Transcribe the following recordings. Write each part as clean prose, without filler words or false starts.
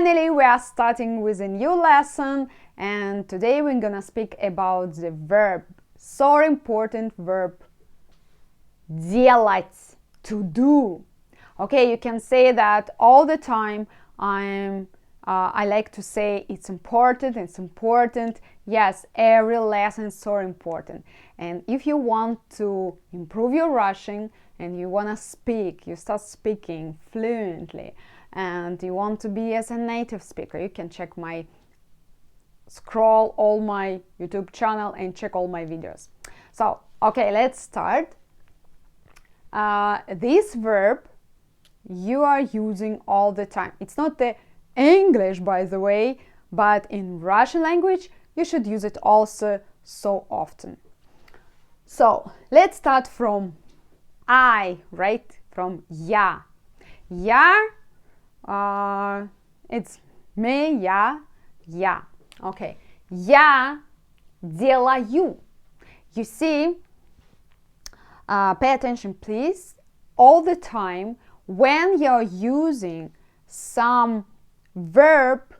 Finally, we are starting with a new lesson, and today we're gonna speak about the verb, so important verb, делать, to do. Okay, you can say that all the time. I like to say it's important, it's important. Yes, every lesson is so important. And if you want to improve your Russian and you want to speak, you start speaking fluently, and you want to be as a native speaker, you can scroll all my YouTube channel and check all my videos. So, okay, let's start. This verb you are using all the time. It's not the English, by the way, but in Russian language you should use it also so often. So let's start from I, right? From я. Я, it's me, я. Okay. Я делаю. You see, pay attention, please. All the time, when you're using some verb,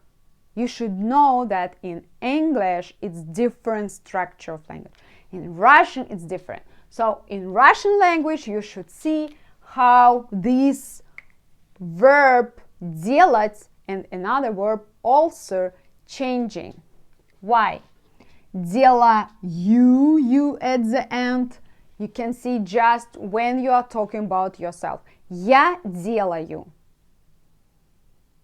you should know that in English it's different structure of language. In Russian it's different. So in Russian language you should see how this verb делать and another verb also changing. Why? Делаю, you at the end, you can see just when you are talking about yourself. Я делаю.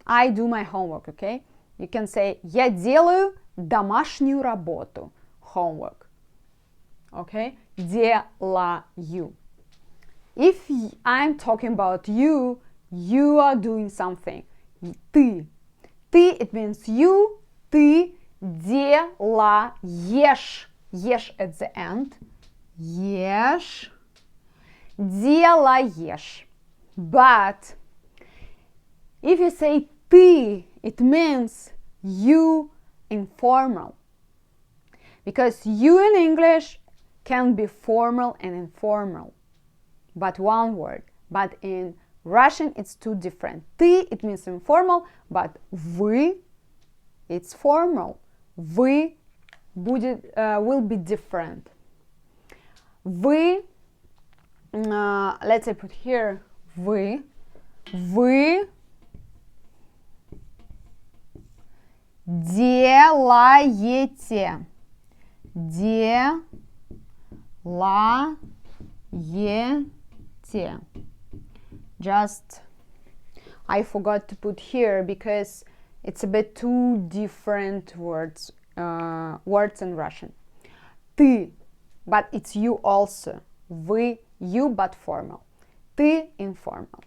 I do my homework, okay? You can say я делаю домашнюю работу. Homework. Okay? Делаю. If I'm talking about you, you are doing something. Ты. Ты, it means you. Ты делаешь. Ешь at the end. Ешь. Делаешь. But if you say ты, it means you informal. Because you in English can be formal and informal, but one word. But in Russian it's two different. Ты, it means informal, but вы, it's formal. Вы will be different. Вы, let's say put here, вы делаете. Делаете. Just, I forgot to put here because it's a bit two different words in Russian. Ты, but it's you also. Вы, you, but formal. Ты, informal.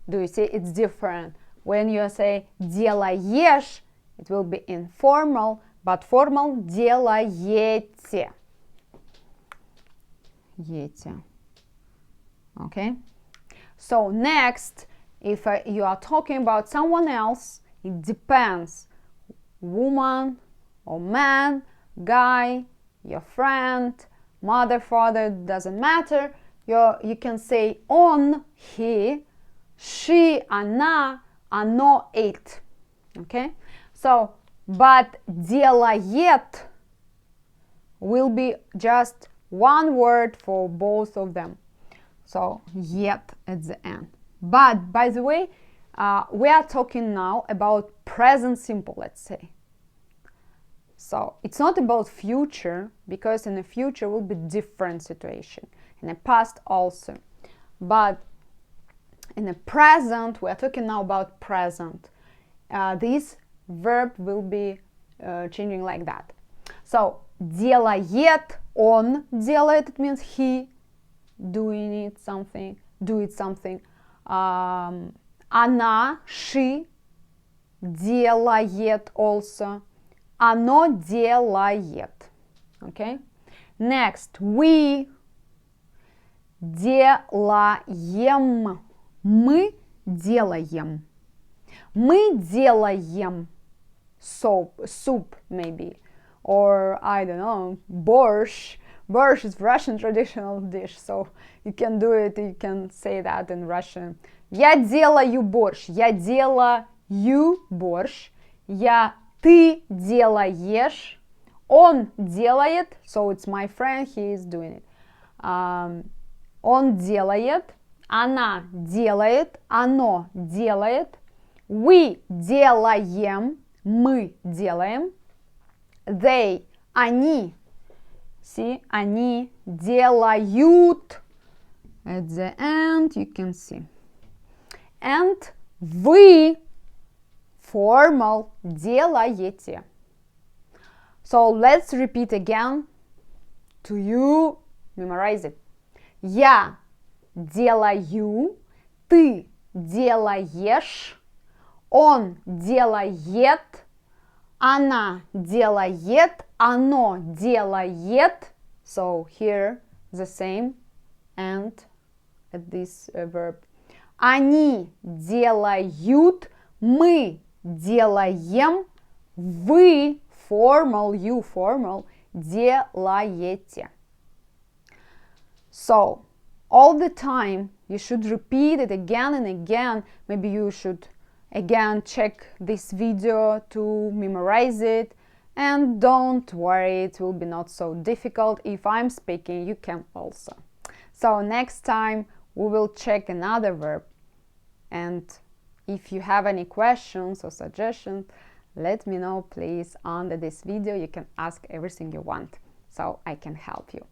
Do you see? It's different. When you say делаешь, it will be informal, but formal делаете. Okay? So next, if you are talking about someone else, it depends. Woman or man, guy, your friend, mother, father, doesn't matter. You can say он, he, she, она, оно, it. Okay? So, but делает will be just one word for both of them. So, yet at the end. But, by the way, we are talking now about present simple, let's say. So, it's not about future, because in the future will be different situation. In the past also. But in the present, we are talking now about present. This verb will be changing like that. So, делает, он делает, it means he doing it something, do it something. Она, she, делает also. Оно делает. Okay? Next, we делаем. Мы делаем. Мы делаем soup maybe, or I don't know, борщ. Борщ is Russian traditional dish, so you can do it, you can say that in Russian. Я делаю борщ, я делаю you борщ. Ты делаешь. Он делает. So it's my friend, he is doing it. Он делает. Она делает. Оно делает. We делаем. Мы делаем. They. Они. See, они делают. At the end you can see. And вы formal делаете. So let's repeat again to you memorize it. Я делаю, ты делаешь, он делает, она делает, оно делает. So here the same and at this verb. Они делают, мы делаем, вы formal, you formal, делаете. So, all the time you should repeat it again and again. Maybe you should again check this video to memorize it. And don't worry, it will be not so difficult. If I'm speaking, you can also. So next time we will check another verb. And if you have any questions or suggestions, let me know please under this video. You can ask everything you want, so I can help you.